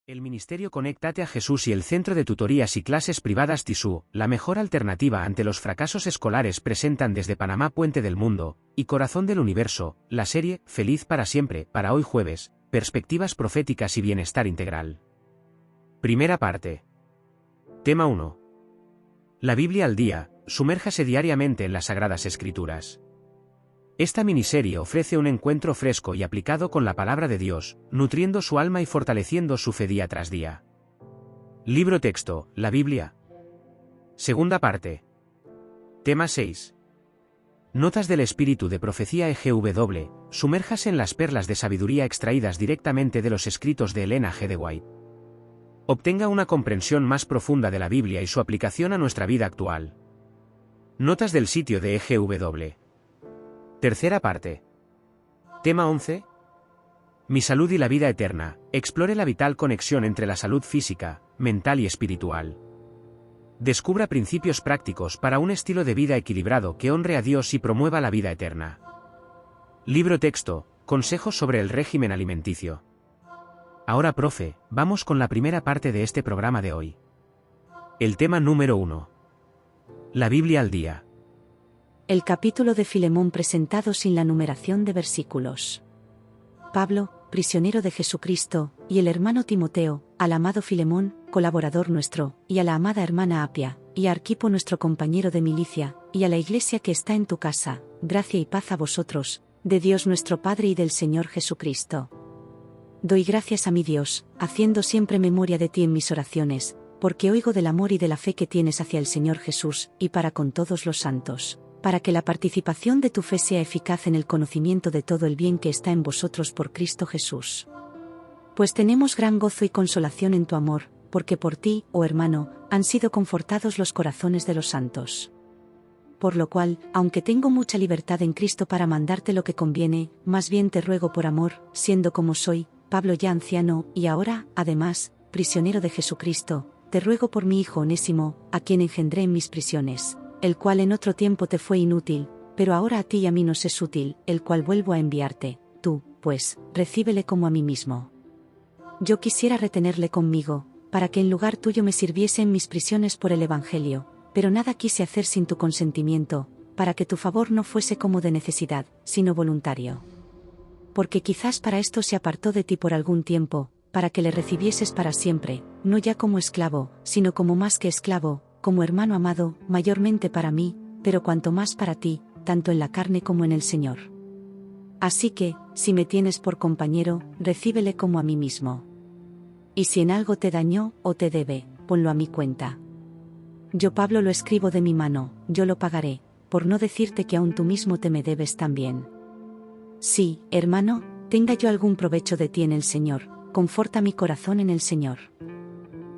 El Ministerio Conéctate a Jesús y el Centro de Tutorías y Clases Privadas TISU, la mejor alternativa ante los fracasos escolares, presentan desde Panamá, Puente del Mundo y Corazón del Universo, la serie Feliz para siempre, para hoy jueves, Perspectivas proféticas y bienestar integral. Primera parte. Tema 1. La Biblia al día, sumérjase diariamente en las Sagradas Escrituras. Esta miniserie ofrece un encuentro fresco y aplicado con la palabra de Dios, nutriendo su alma y fortaleciendo su fe día tras día. Libro texto, la Biblia. Segunda parte. Tema 6. Notas del Espíritu de Profecía EGW, sumérjase en las perlas de sabiduría extraídas directamente de los escritos de Elena G. de White. Obtenga una comprensión más profunda de la Biblia y su aplicación a nuestra vida actual. Notas del sitio de EGW. Tercera parte. Tema 11. Mi salud y la vida eterna. Explore la vital conexión entre la salud física, mental y espiritual. Descubra principios prácticos para un estilo de vida equilibrado que honre a Dios y promueva la vida eterna. Libro texto, consejos sobre el régimen alimenticio. Ahora, profe, vamos con la primera parte de este programa de hoy. El tema número 1. La Biblia al día. El capítulo de Filemón presentado sin la numeración de versículos. Pablo, prisionero de Jesucristo, y el hermano Timoteo, al amado Filemón, colaborador nuestro, y a la amada hermana Apia, y a Arquipo nuestro compañero de milicia, y a la iglesia que está en tu casa, gracia y paz a vosotros, de Dios nuestro Padre y del Señor Jesucristo. Doy gracias a mi Dios, haciendo siempre memoria de ti en mis oraciones, porque oigo del amor y de la fe que tienes hacia el Señor Jesús, y para con todos los santos, para que la participación de tu fe sea eficaz en el conocimiento de todo el bien que está en vosotros por Cristo Jesús. Pues tenemos gran gozo y consolación en tu amor, porque por ti, oh hermano, han sido confortados los corazones de los santos. Por lo cual, aunque tengo mucha libertad en Cristo para mandarte lo que conviene, más bien te ruego por amor, siendo como soy, Pablo ya anciano, y ahora, además, prisionero de Jesucristo, te ruego por mi hijo Onésimo, a quien engendré en mis prisiones, el cual en otro tiempo te fue inútil, pero ahora a ti y a mí nos es útil, el cual vuelvo a enviarte. Tú, pues, recíbele como a mí mismo. Yo quisiera retenerle conmigo, para que en lugar tuyo me sirviese en mis prisiones por el Evangelio, pero nada quise hacer sin tu consentimiento, para que tu favor no fuese como de necesidad, sino voluntario. Porque quizás para esto se apartó de ti por algún tiempo, para que le recibieses para siempre, no ya como esclavo, sino como más que esclavo, como hermano amado, mayormente para mí, pero cuanto más para ti, tanto en la carne como en el Señor. Así que, si me tienes por compañero, recíbele como a mí mismo. Y si en algo te dañó o te debe, ponlo a mi cuenta. Yo Pablo lo escribo de mi mano, yo lo pagaré, por no decirte que aún tú mismo te me debes también. Sí, hermano, tenga yo algún provecho de ti en el Señor, conforta mi corazón en el Señor.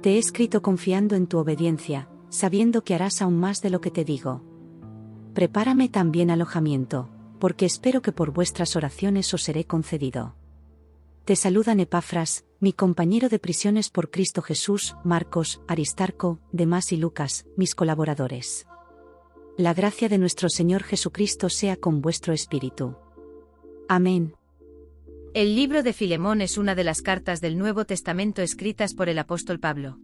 Te he escrito confiando en tu obediencia, sabiendo que harás aún más de lo que te digo. Prepárame también alojamiento, porque espero que por vuestras oraciones os seré concedido. Te saludan Epafras, mi compañero de prisiones por Cristo Jesús, Marcos, Aristarco, Demas y Lucas, mis colaboradores. La gracia de nuestro Señor Jesucristo sea con vuestro espíritu. Amén. El libro de Filemón es una de las cartas del Nuevo Testamento escritas por el apóstol Pablo.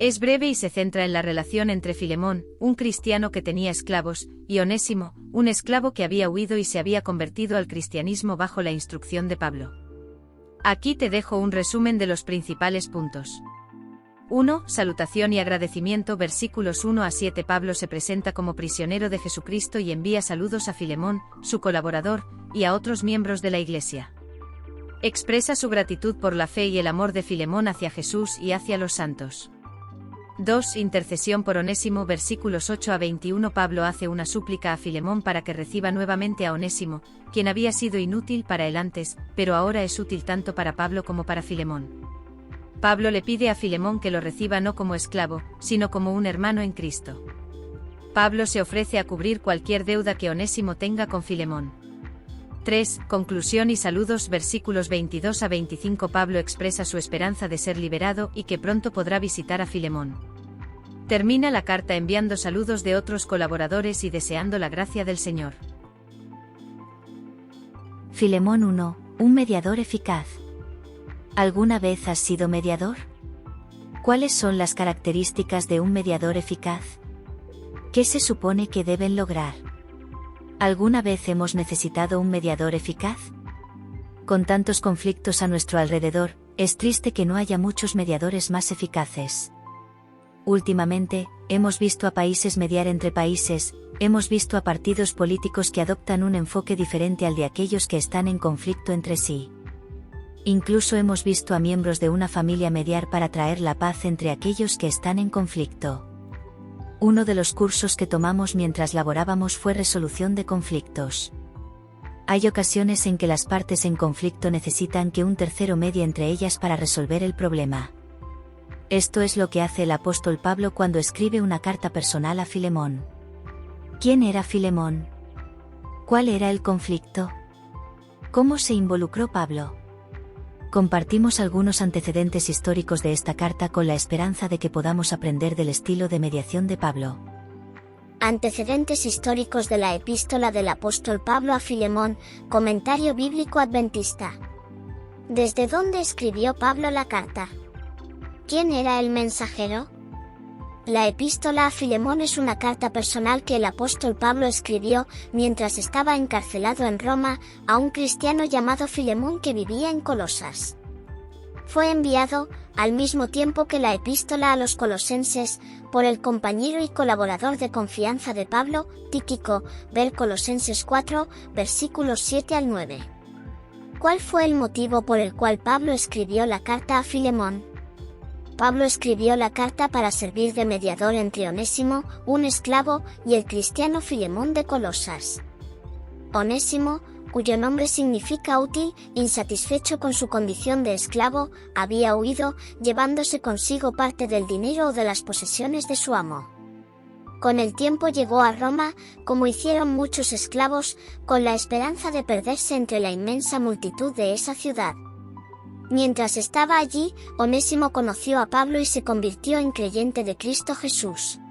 Es breve y se centra en la relación entre Filemón, un cristiano que tenía esclavos, y Onésimo, un esclavo que había huido y se había convertido al cristianismo bajo la instrucción de Pablo. Aquí te dejo un resumen de los principales puntos. 1. Salutación y agradecimiento. Versículos 1 a 7. Pablo se presenta como prisionero de Jesucristo y envía saludos a Filemón, su colaborador, y a otros miembros de la Iglesia. Expresa su gratitud por la fe y el amor de Filemón hacia Jesús y hacia los santos. 2. Intercesión por Onésimo. Versículos 8 a 21. Pablo hace una súplica a Filemón para que reciba nuevamente a Onésimo, quien había sido inútil para él antes, pero ahora es útil tanto para Pablo como para Filemón. Pablo le pide a Filemón que lo reciba no como esclavo, sino como un hermano en Cristo. Pablo se ofrece a cubrir cualquier deuda que Onésimo tenga con Filemón. 3. Conclusión y saludos. Versículos 22 a 25. Pablo expresa su esperanza de ser liberado y que pronto podrá visitar a Filemón. Termina la carta enviando saludos de otros colaboradores y deseando la gracia del Señor. Filemón 1, un mediador eficaz. ¿Alguna vez has sido mediador? ¿Cuáles son las características de un mediador eficaz? ¿Qué se supone que deben lograr? ¿Alguna vez hemos necesitado un mediador eficaz? Con tantos conflictos a nuestro alrededor, es triste que no haya muchos mediadores más eficaces. Últimamente, hemos visto a países mediar entre países, hemos visto a partidos políticos que adoptan un enfoque diferente al de aquellos que están en conflicto entre sí. Incluso hemos visto a miembros de una familia mediar para traer la paz entre aquellos que están en conflicto. Uno de los cursos que tomamos mientras laborábamos fue resolución de conflictos. Hay ocasiones en que las partes en conflicto necesitan que un tercero medie entre ellas para resolver el problema. Esto es lo que hace el apóstol Pablo cuando escribe una carta personal a Filemón. ¿Quién era Filemón? ¿Cuál era el conflicto? ¿Cómo se involucró Pablo? Compartimos algunos antecedentes históricos de esta carta con la esperanza de que podamos aprender del estilo de mediación de Pablo. Antecedentes históricos de la epístola del apóstol Pablo a Filemón, comentario bíblico adventista. ¿Desde dónde escribió Pablo la carta? ¿Quién era el mensajero? La epístola a Filemón es una carta personal que el apóstol Pablo escribió mientras estaba encarcelado en Roma a un cristiano llamado Filemón que vivía en Colosas. Fue enviado, al mismo tiempo que la epístola a los colosenses, por el compañero y colaborador de confianza de Pablo, Tíquico, ver Colosenses 4, versículos 7 al 9. ¿Cuál fue el motivo por el cual Pablo escribió la carta a Filemón? Pablo escribió la carta para servir de mediador entre Onésimo, un esclavo, y el cristiano Filemón de Colosas. Onésimo, cuyo nombre significa útil, insatisfecho con su condición de esclavo, había huido, llevándose consigo parte del dinero o de las posesiones de su amo. Con el tiempo llegó a Roma, como hicieron muchos esclavos, con la esperanza de perderse entre la inmensa multitud de esa ciudad. Mientras estaba allí, Onésimo conoció a Pablo y se convirtió en creyente de Cristo Jesús.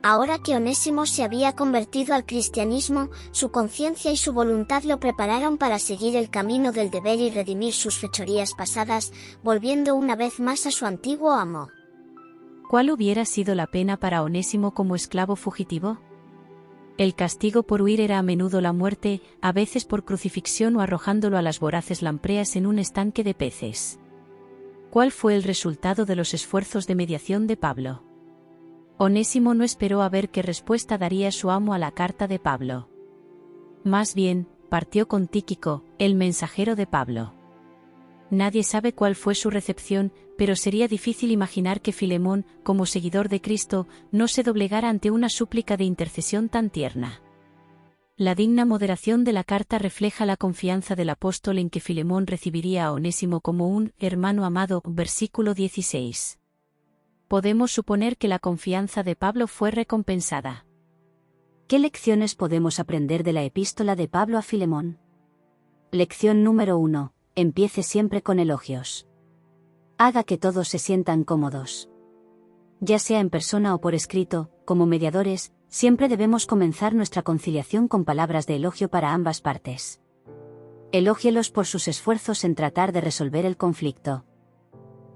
Ahora que Onésimo se había convertido al cristianismo, su conciencia y su voluntad lo prepararon para seguir el camino del deber y redimir sus fechorías pasadas, volviendo una vez más a su antiguo amo. ¿Cuál hubiera sido la pena para Onésimo como esclavo fugitivo? El castigo por huir era a menudo la muerte, a veces por crucifixión o arrojándolo a las voraces lampreas en un estanque de peces. ¿Cuál fue el resultado de los esfuerzos de mediación de Pablo? Onésimo no esperó a ver qué respuesta daría su amo a la carta de Pablo. Más bien, partió con Tíquico, el mensajero de Pablo. Nadie sabe cuál fue su recepción, pero sería difícil imaginar que Filemón, como seguidor de Cristo, no se doblegara ante una súplica de intercesión tan tierna. La digna moderación de la carta refleja la confianza del apóstol en que Filemón recibiría a Onésimo como un hermano amado, versículo 16. Podemos suponer que la confianza de Pablo fue recompensada. ¿Qué lecciones podemos aprender de la epístola de Pablo a Filemón? Lección número 1. Empiece siempre con elogios. Haga que todos se sientan cómodos. Ya sea en persona o por escrito, como mediadores, siempre debemos comenzar nuestra conciliación con palabras de elogio para ambas partes. Elógielos por sus esfuerzos en tratar de resolver el conflicto.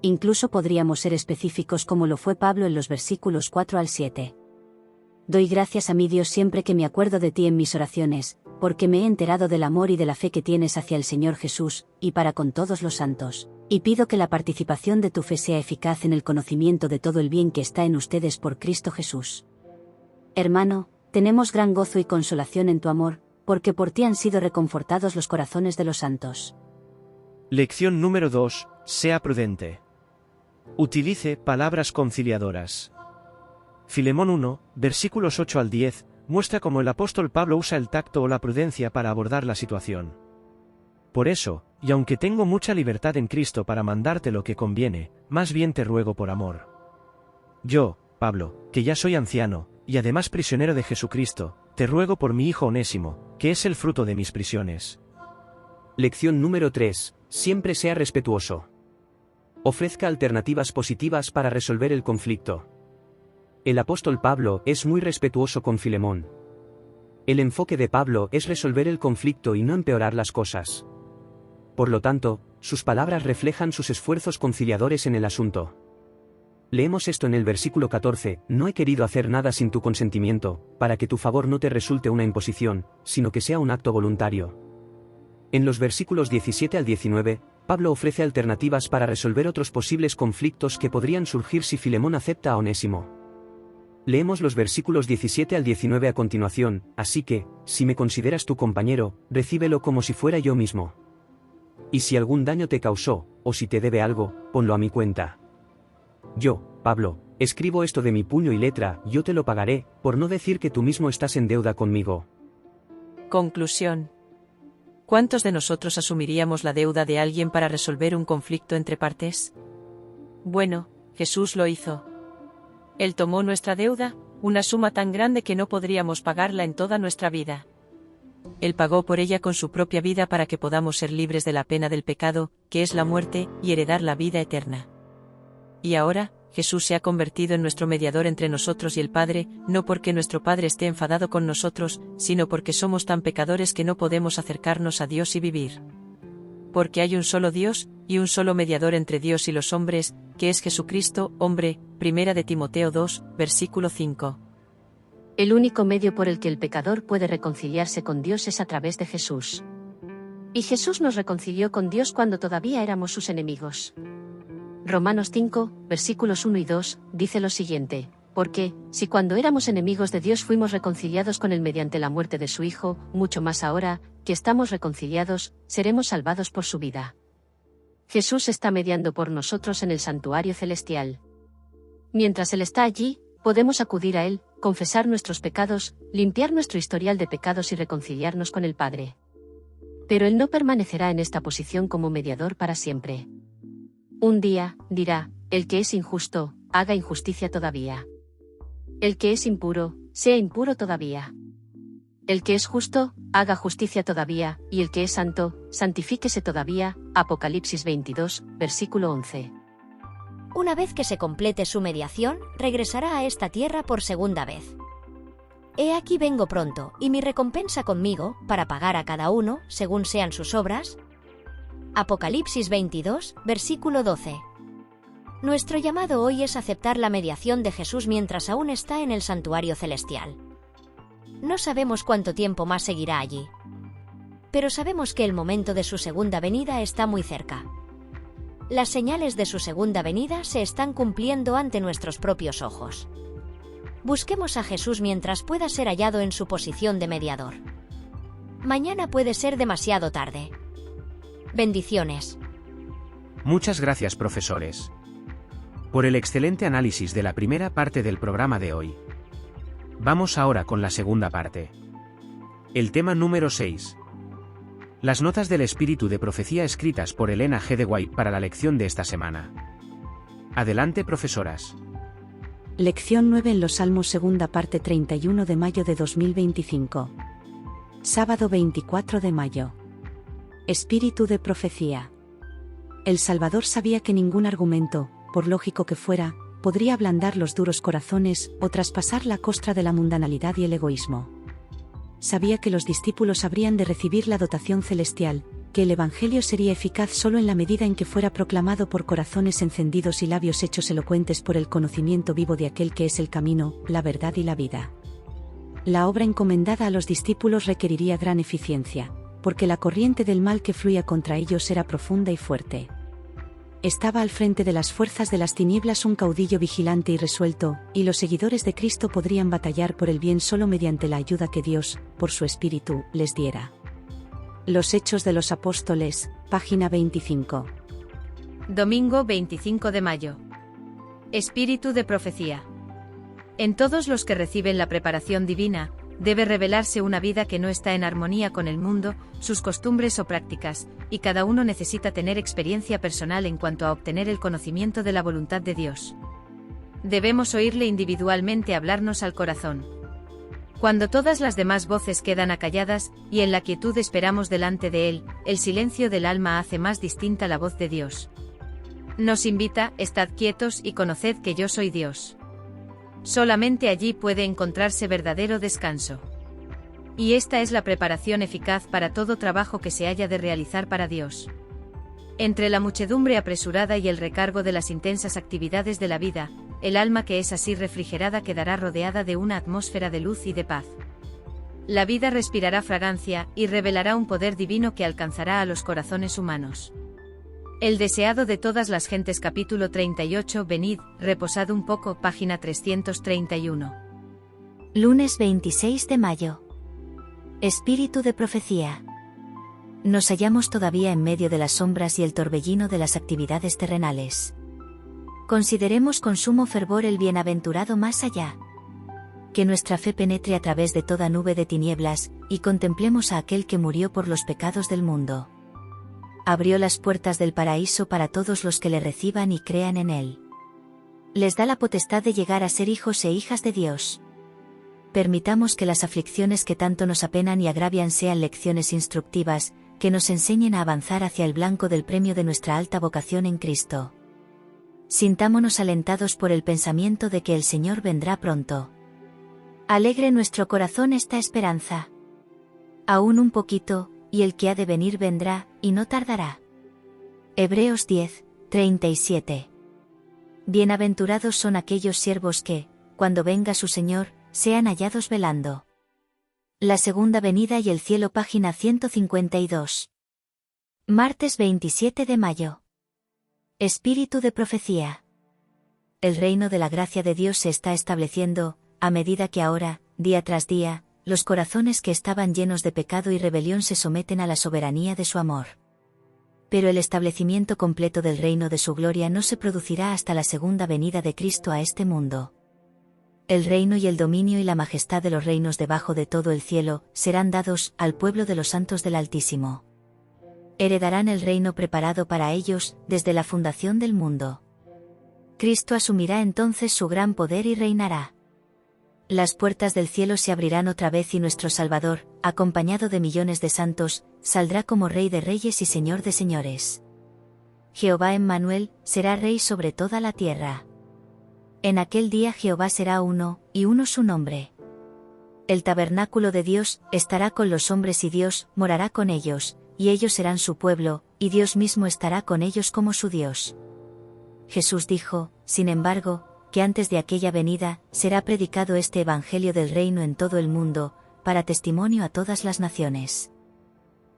Incluso podríamos ser específicos como lo fue Pablo en los versículos 4 al 7. Doy gracias a mi Dios siempre que me acuerdo de ti en mis oraciones, porque me he enterado del amor y de la fe que tienes hacia el Señor Jesús, y para con todos los santos, y pido que la participación de tu fe sea eficaz en el conocimiento de todo el bien que está en ustedes por Cristo Jesús. Hermano, tenemos gran gozo y consolación en tu amor, porque por ti han sido reconfortados los corazones de los santos. Lección número 2. Sea prudente. Utilice palabras conciliadoras. Filemón 1, versículos 8 al 10, muestra cómo el apóstol Pablo usa el tacto o la prudencia para abordar la situación. Por eso, y aunque tengo mucha libertad en Cristo para mandarte lo que conviene, más bien te ruego por amor. Yo, Pablo, que ya soy anciano, y además prisionero de Jesucristo, te ruego por mi hijo Onésimo, que es el fruto de mis prisiones. Lección número 3. Siempre sea respetuoso. Ofrezca alternativas positivas para resolver el conflicto. El apóstol Pablo es muy respetuoso con Filemón. El enfoque de Pablo es resolver el conflicto y no empeorar las cosas. Por lo tanto, sus palabras reflejan sus esfuerzos conciliadores en el asunto. Leemos esto en el versículo 14, no he querido hacer nada sin tu consentimiento, para que tu favor no te resulte una imposición, sino que sea un acto voluntario. En los versículos 17 al 19, Pablo ofrece alternativas para resolver otros posibles conflictos que podrían surgir si Filemón acepta a Onésimo. Leemos los versículos 17 al 19 a continuación, así que, si me consideras tu compañero, recíbelo como si fuera yo mismo. Y si algún daño te causó, o si te debe algo, ponlo a mi cuenta. Yo, Pablo, escribo esto de mi puño y letra, yo te lo pagaré, por no decir que tú mismo estás en deuda conmigo. Conclusión. ¿Cuántos de nosotros asumiríamos la deuda de alguien para resolver un conflicto entre partes? Bueno, Jesús lo hizo. Él tomó nuestra deuda, una suma tan grande que no podríamos pagarla en toda nuestra vida. Él pagó por ella con su propia vida para que podamos ser libres de la pena del pecado, que es la muerte, y heredar la vida eterna. Y ahora, Jesús se ha convertido en nuestro mediador entre nosotros y el Padre, no porque nuestro Padre esté enfadado con nosotros, sino porque somos tan pecadores que no podemos acercarnos a Dios y vivir. Porque hay un solo Dios, y un solo mediador entre Dios y los hombres, que es Jesucristo, hombre, 1 de Timoteo 2, versículo 5. El único medio por el que el pecador puede reconciliarse con Dios es a través de Jesús. Y Jesús nos reconcilió con Dios cuando todavía éramos sus enemigos. Romanos 5, versículos 1 y 2, dice lo siguiente, porque, si cuando éramos enemigos de Dios fuimos reconciliados con Él mediante la muerte de su Hijo, mucho más ahora, que estamos reconciliados, seremos salvados por su vida. Jesús está mediando por nosotros en el santuario celestial. Mientras Él está allí, podemos acudir a Él, confesar nuestros pecados, limpiar nuestro historial de pecados y reconciliarnos con el Padre. Pero Él no permanecerá en esta posición como mediador para siempre. Un día, dirá, el que es injusto, haga injusticia todavía. El que es impuro, sea impuro todavía. El que es justo, haga justicia todavía, y el que es santo, santifíquese todavía. Apocalipsis 22, versículo 11. Una vez que se complete su mediación, regresará a esta tierra por segunda vez. He aquí vengo pronto, y mi recompensa conmigo, para pagar a cada uno, según sean sus obras. Apocalipsis 22, versículo 12. Nuestro llamado hoy es aceptar la mediación de Jesús mientras aún está en el santuario celestial. No sabemos cuánto tiempo más seguirá allí. Pero sabemos que el momento de su segunda venida está muy cerca. Las señales de su segunda venida se están cumpliendo ante nuestros propios ojos. Busquemos a Jesús mientras pueda ser hallado en su posición de mediador. Mañana puede ser demasiado tarde. Bendiciones. Muchas gracias, profesores, por el excelente análisis de la primera parte del programa de hoy. Vamos ahora con la segunda parte. El tema número 6. Las notas del espíritu de profecía escritas por Elena G. de White para la lección de esta semana. Adelante, profesoras. Lección 9 en los Salmos, segunda parte, 31 de mayo de 2025. Sábado 24 de mayo. Espíritu de profecía. El Salvador sabía que ningún argumento, por lógico que fuera, podría ablandar los duros corazones o traspasar la costra de la mundanalidad y el egoísmo. Sabía que los discípulos habrían de recibir la dotación celestial, que el Evangelio sería eficaz solo en la medida en que fuera proclamado por corazones encendidos y labios hechos elocuentes por el conocimiento vivo de aquel que es el camino, la verdad y la vida. La obra encomendada a los discípulos requeriría gran eficiencia, porque la corriente del mal que fluía contra ellos era profunda y fuerte. Estaba al frente de las fuerzas de las tinieblas un caudillo vigilante y resuelto, y los seguidores de Cristo podrían batallar por el bien solo mediante la ayuda que Dios, por su Espíritu, les diera. Los Hechos de los Apóstoles, página 25. Domingo 25 de mayo. Espíritu de profecía. En todos los que reciben la preparación divina, debe revelarse una vida que no está en armonía con el mundo, sus costumbres o prácticas, y cada uno necesita tener experiencia personal en cuanto a obtener el conocimiento de la voluntad de Dios. Debemos oírle individualmente hablarnos al corazón. Cuando todas las demás voces quedan acalladas, y en la quietud esperamos delante de Él, el silencio del alma hace más distinta la voz de Dios. Nos invita, estad quietos y conoced que yo soy Dios. Solamente allí puede encontrarse verdadero descanso. Y esta es la preparación eficaz para todo trabajo que se haya de realizar para Dios. Entre la muchedumbre apresurada y el recargo de las intensas actividades de la vida, el alma que es así refrigerada quedará rodeada de una atmósfera de luz y de paz. La vida respirará fragancia y revelará un poder divino que alcanzará a los corazones humanos. El deseado de todas las gentes, capítulo 38. Venid, reposad un poco, página 331. Lunes 26 de mayo. Espíritu de profecía. Nos hallamos todavía en medio de las sombras y el torbellino de las actividades terrenales. Consideremos con sumo fervor el bienaventurado más allá. Que nuestra fe penetre a través de toda nube de tinieblas, y contemplemos a aquel que murió por los pecados del mundo. Abrió las puertas del paraíso para todos los que le reciban y crean en él. Les da la potestad de llegar a ser hijos e hijas de Dios. Permitamos que las aflicciones que tanto nos apenan y agravian sean lecciones instructivas, que nos enseñen a avanzar hacia el blanco del premio de nuestra alta vocación en Cristo. Sintámonos alentados por el pensamiento de que el Señor vendrá pronto. Alegre nuestro corazón esta esperanza. Aún un poquito, y el que ha de venir vendrá, y no tardará. Hebreos 10, 37. Bienaventurados son aquellos siervos que, cuando venga su Señor, sean hallados velando. La segunda venida y el cielo, página 152. Martes 27 de mayo. Espíritu de profecía. El reino de la gracia de Dios se está estableciendo, a medida que ahora, día tras día, los corazones que estaban llenos de pecado y rebelión se someten a la soberanía de su amor. Pero el establecimiento completo del reino de su gloria no se producirá hasta la segunda venida de Cristo a este mundo. El reino y el dominio y la majestad de los reinos debajo de todo el cielo serán dados al pueblo de los santos del Altísimo. Heredarán el reino preparado para ellos desde la fundación del mundo. Cristo asumirá entonces su gran poder y reinará. Las puertas del cielo se abrirán otra vez y nuestro Salvador, acompañado de millones de santos, saldrá como Rey de Reyes y Señor de Señores. Jehová Emmanuel será Rey sobre toda la tierra. En aquel día Jehová será uno, y uno su nombre. El tabernáculo de Dios estará con los hombres y Dios morará con ellos, y ellos serán su pueblo, y Dios mismo estará con ellos como su Dios. Jesús dijo, sin embargo, que antes de aquella venida, será predicado este evangelio del reino en todo el mundo, para testimonio a todas las naciones.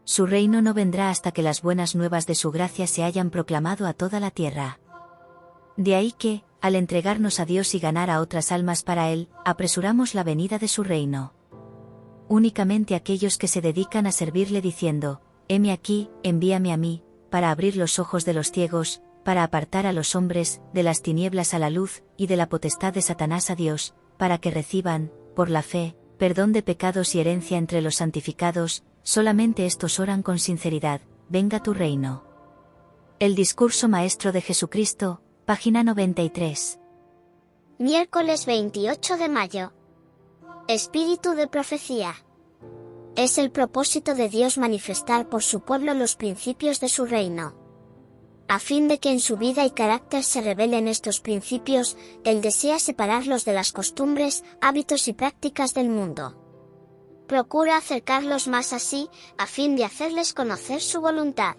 Su reino no vendrá hasta que las buenas nuevas de su gracia se hayan proclamado a toda la tierra. De ahí que, al entregarnos a Dios y ganar a otras almas para Él, apresuramos la venida de su reino. Únicamente aquellos que se dedican a servirle diciendo, heme aquí, envíame a mí, para abrir los ojos de los ciegos, para apartar a los hombres de las tinieblas a la luz, y de la potestad de Satanás a Dios, para que reciban, por la fe, perdón de pecados y herencia entre los santificados, solamente estos oran con sinceridad, venga tu reino. El discurso maestro de Jesucristo, página 93. Miércoles 28 de mayo. Espíritu de profecía. Es el propósito de Dios manifestar por su pueblo los principios de su reino. A fin de que en su vida y carácter se revelen estos principios, Él desea separarlos de las costumbres, hábitos y prácticas del mundo. Procura acercarlos más a sí, a fin de hacerles conocer su voluntad.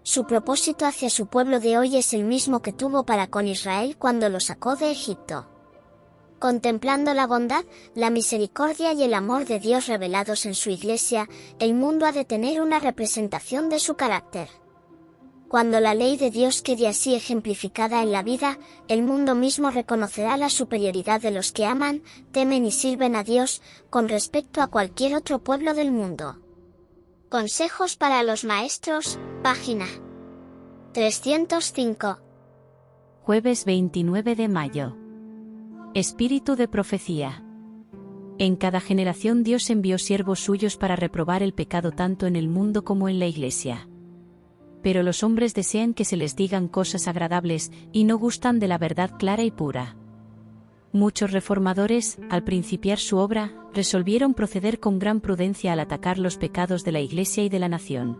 Su propósito hacia su pueblo de hoy es el mismo que tuvo para con Israel cuando lo sacó de Egipto. Contemplando la bondad, la misericordia y el amor de Dios revelados en su Iglesia, el mundo ha de tener una representación de su carácter. Cuando la ley de Dios quede así ejemplificada en la vida, el mundo mismo reconocerá la superioridad de los que aman, temen y sirven a Dios, con respecto a cualquier otro pueblo del mundo. Consejos para los maestros, página 305. Jueves 29 de mayo. Espíritu de profecía. En cada generación Dios envió siervos suyos para reprobar el pecado tanto en el mundo como en la Iglesia. Pero los hombres desean que se les digan cosas agradables, y no gustan de la verdad clara y pura. Muchos reformadores, al principiar su obra, resolvieron proceder con gran prudencia al atacar los pecados de la Iglesia y de la nación.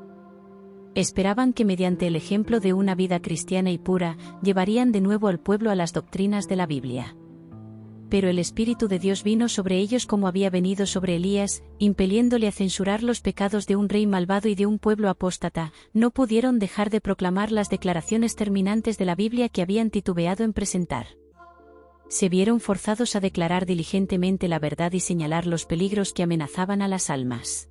Esperaban que mediante el ejemplo de una vida cristiana y pura, llevarían de nuevo al pueblo a las doctrinas de la Biblia. pero el Espíritu de Dios vino sobre ellos como había venido sobre Elías, impeliéndole a censurar los pecados de un rey malvado y de un pueblo apóstata. No pudieron dejar de proclamar las declaraciones terminantes de la Biblia que habían titubeado en presentar. Se vieron forzados a declarar diligentemente la verdad y señalar los peligros que amenazaban a las almas.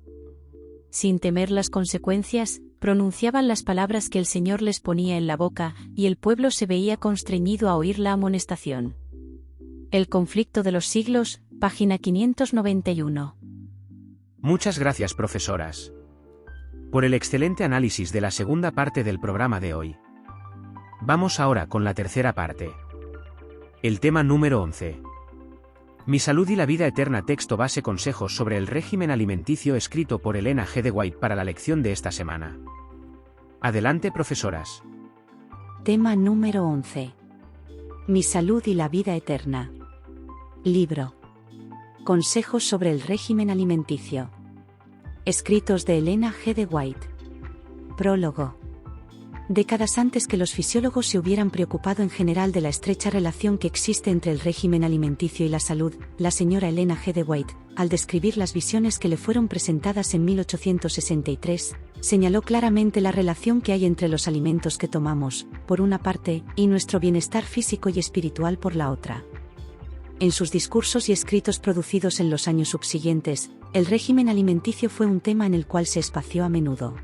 Sin temer las consecuencias, pronunciaban las palabras que el Señor les ponía en la boca, y el pueblo se veía constreñido a oír la amonestación. El conflicto de los siglos, página 591. Muchas gracias, profesoras, por el excelente análisis de la segunda parte del programa de hoy. Vamos ahora con la tercera parte. El tema número 11. Mi salud y la vida eterna, texto base, consejos sobre el régimen alimenticio, escrito por Elena G. de White para la lección de esta semana. Adelante, profesoras. Tema número 11. Mi salud y la vida eterna. Libro. Consejos sobre el régimen alimenticio. Escritos de Elena G. de White. Prólogo. Décadas antes que los fisiólogos se hubieran preocupado en general de la estrecha relación que existe entre el régimen alimenticio y la salud, la señora Elena G. de White, al describir las visiones que le fueron presentadas en 1863, señaló claramente la relación que hay entre los alimentos que tomamos, por una parte, y nuestro bienestar físico y espiritual por la otra. En sus discursos y escritos producidos en los años subsiguientes, el régimen alimenticio fue un tema en el cual se espació a menudo.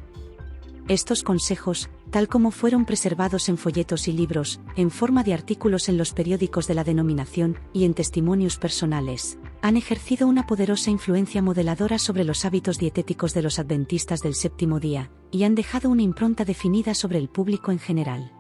Estos consejos, tal como fueron preservados en folletos y libros, en forma de artículos en los periódicos de la denominación y en testimonios personales, han ejercido una poderosa influencia modeladora sobre los hábitos dietéticos de los adventistas del séptimo día, y han dejado una impronta definida sobre el público en general.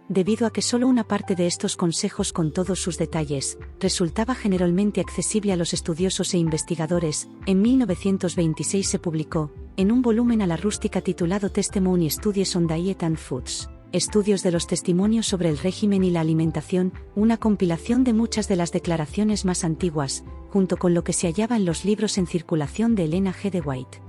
Debido a que solo una parte de estos consejos, con todos sus detalles, resultaba generalmente accesible a los estudiosos e investigadores, en 1926 se publicó, en un volumen a la rústica titulado Testimony Studies on Diet and Foods, Estudios de los testimonios sobre el régimen y la alimentación, una compilación de muchas de las declaraciones más antiguas, junto con lo que se hallaba en los libros en circulación de Elena G. de White.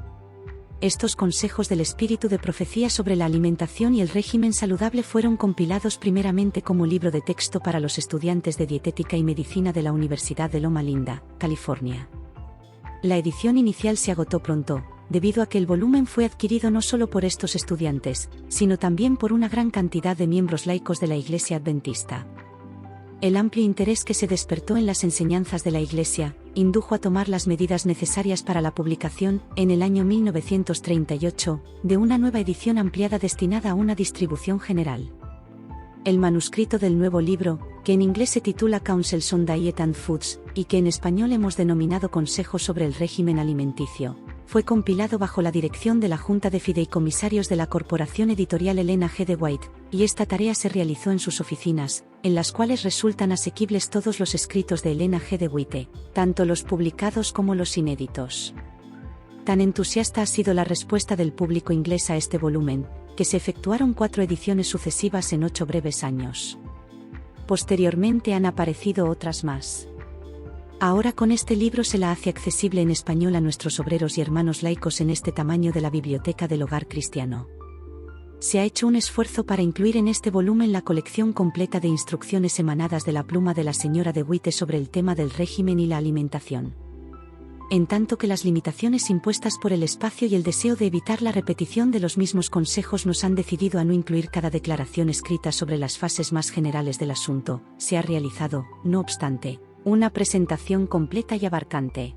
Estos consejos del espíritu de profecía sobre la alimentación y el régimen saludable fueron compilados primeramente como libro de texto para los estudiantes de dietética y medicina de la Universidad de Loma Linda, California. La edición inicial se agotó pronto, debido a que el volumen fue adquirido no solo por estos estudiantes, sino también por una gran cantidad de miembros laicos de la Iglesia Adventista. El amplio interés que se despertó en las enseñanzas de la Iglesia, indujo a tomar las medidas necesarias para la publicación, en el año 1938, de una nueva edición ampliada destinada a una distribución general. El manuscrito del nuevo libro, que en inglés se titula Counsels on Diet and Foods, y que en español hemos denominado Consejos sobre el régimen alimenticio, fue compilado bajo la dirección de la Junta de Fideicomisarios de la Corporación Editorial Elena G. de White, y esta tarea se realizó en sus oficinas, en las cuales resultan asequibles todos los escritos de Elena G. de White, tanto los publicados como los inéditos. Tan entusiasta ha sido la respuesta del público inglés a este volumen, que se efectuaron 4 ediciones sucesivas en 8 breves años. Posteriormente han aparecido otras más. Ahora con este libro se la hace accesible en español a nuestros obreros y hermanos laicos en este tamaño de la Biblioteca del Hogar Cristiano. Se ha hecho un esfuerzo para incluir en este volumen la colección completa de instrucciones emanadas de la pluma de la señora de White sobre el tema del régimen y la alimentación. En tanto que las limitaciones impuestas por el espacio y el deseo de evitar la repetición de los mismos consejos nos han decidido a no incluir cada declaración escrita sobre las fases más generales del asunto, se ha realizado, no obstante, una presentación completa y abarcante.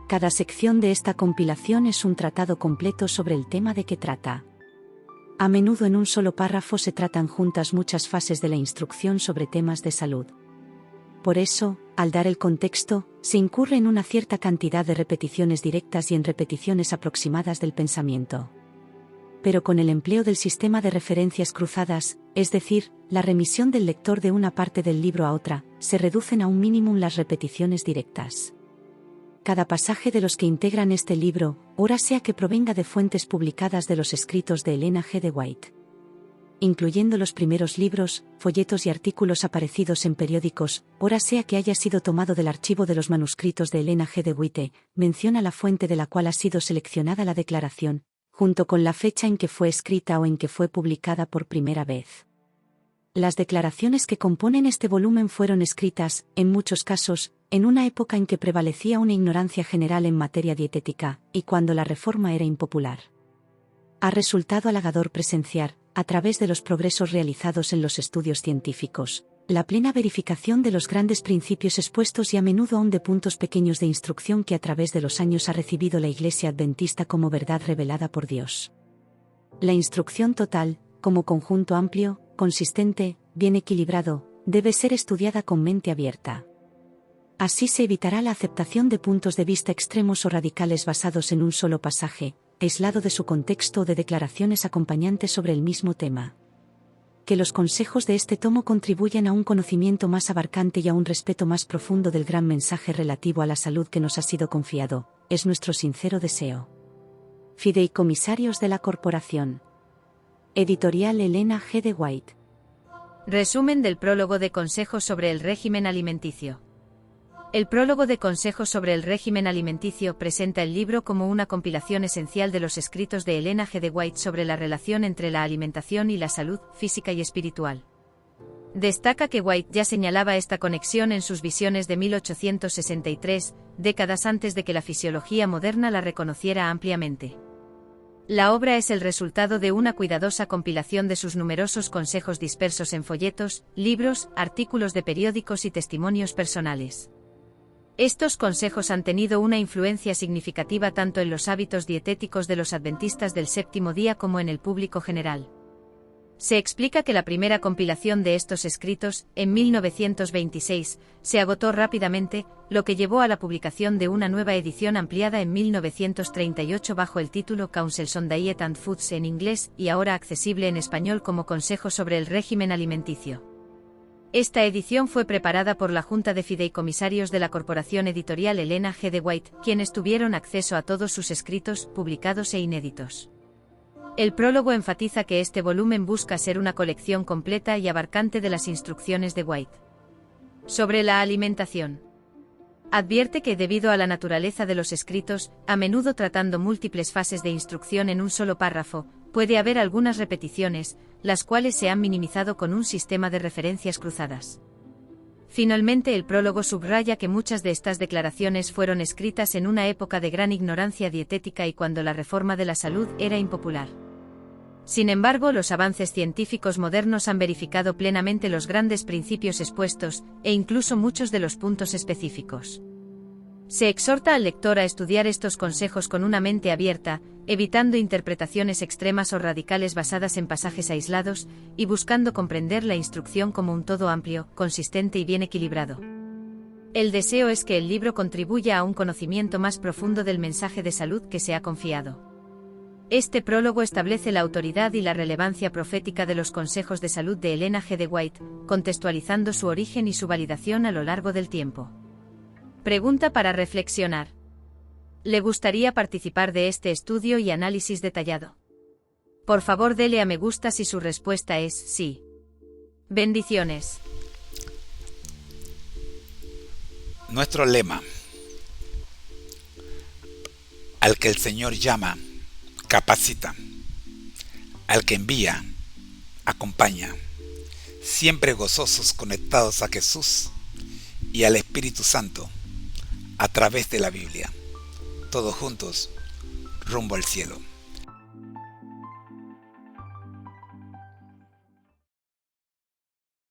Cada sección de esta compilación es un tratado completo sobre el tema de que trata. A menudo en un solo párrafo se tratan juntas muchas fases de la instrucción sobre temas de salud. Por eso, al dar el contexto, se incurre en una cierta cantidad de repeticiones directas y en repeticiones aproximadas del pensamiento. Pero con el empleo del sistema de referencias cruzadas, es decir, la remisión del lector de una parte del libro a otra, se reducen a un mínimo las repeticiones directas. Cada pasaje de los que integran este libro, ora sea que provenga de fuentes publicadas de los escritos de Elena G. de White, incluyendo los primeros libros, folletos y artículos aparecidos en periódicos, ora sea que haya sido tomado del archivo de los manuscritos de Elena G. de White, menciona la fuente de la cual ha sido seleccionada la declaración, junto con la fecha en que fue escrita o en que fue publicada por primera vez. Las declaraciones que componen este volumen fueron escritas, en muchos casos, en una época en que prevalecía una ignorancia general en materia dietética, y cuando la reforma era impopular. Ha resultado halagador presenciar, a través de los progresos realizados en los estudios científicos, la plena verificación de los grandes principios expuestos y a menudo aún de puntos pequeños de instrucción que a través de los años ha recibido la Iglesia Adventista como verdad revelada por Dios. La instrucción total, como conjunto amplio, consistente, bien equilibrado, debe ser estudiada con mente abierta. Así se evitará la aceptación de puntos de vista extremos o radicales basados en un solo pasaje, aislado de su contexto o de declaraciones acompañantes sobre el mismo tema. Que los consejos de este tomo contribuyan a un conocimiento más abarcante y a un respeto más profundo del gran mensaje relativo a la salud que nos ha sido confiado, es nuestro sincero deseo. Fideicomisarios de la Corporación. Editorial Elena G. de White. Resumen del prólogo de consejos sobre el régimen alimenticio. El prólogo de consejos sobre el régimen alimenticio presenta el libro como una compilación esencial de los escritos de Elena G. de White sobre la relación entre la alimentación y la salud física y espiritual. Destaca que White ya señalaba esta conexión en sus visiones de 1863, décadas antes de que la fisiología moderna la reconociera ampliamente. La obra es el resultado de una cuidadosa compilación de sus numerosos consejos dispersos en folletos, libros, artículos de periódicos y testimonios personales. Estos consejos han tenido una influencia significativa tanto en los hábitos dietéticos de los adventistas del séptimo día como en el público general. Se explica que la primera compilación de estos escritos, en 1926, se agotó rápidamente, lo que llevó a la publicación de una nueva edición ampliada en 1938 bajo el título Counsels on Diet and Foods en inglés y ahora accesible en español como Consejos sobre el régimen alimenticio. Esta edición fue preparada por la Junta de Fideicomisarios de la Corporación Editorial Elena G. de White, quienes tuvieron acceso a todos sus escritos, publicados e inéditos. El prólogo enfatiza que este volumen busca ser una colección completa y abarcante de las instrucciones de White. Sobre la alimentación. Advierte que debido a la naturaleza de los escritos, a menudo tratando múltiples fases de instrucción en un solo párrafo, puede haber algunas repeticiones, las cuales se han minimizado con un sistema de referencias cruzadas. Finalmente, el prólogo subraya que muchas de estas declaraciones fueron escritas en una época de gran ignorancia dietética y cuando la reforma de la salud era impopular. Sin embargo, los avances científicos modernos han verificado plenamente los grandes principios expuestos, e incluso muchos de los puntos específicos. Se exhorta al lector a estudiar estos consejos con una mente abierta, evitando interpretaciones extremas o radicales basadas en pasajes aislados, y buscando comprender la instrucción como un todo amplio, consistente y bien equilibrado. El deseo es que el libro contribuya a un conocimiento más profundo del mensaje de salud que se ha confiado. Este prólogo establece la autoridad y la relevancia profética de los consejos de salud de Elena G. de White, contextualizando su origen y su validación a lo largo del tiempo. Pregunta para reflexionar. ¿Le gustaría participar de este estudio y análisis detallado? Por favor, dele a me gusta si su respuesta es sí. Bendiciones. Nuestro lema. Al que el Señor llama, capacita. Al que envía, acompaña. Siempre gozosos conectados a Jesús y al Espíritu Santo a través de la Biblia. Todos juntos, rumbo al cielo.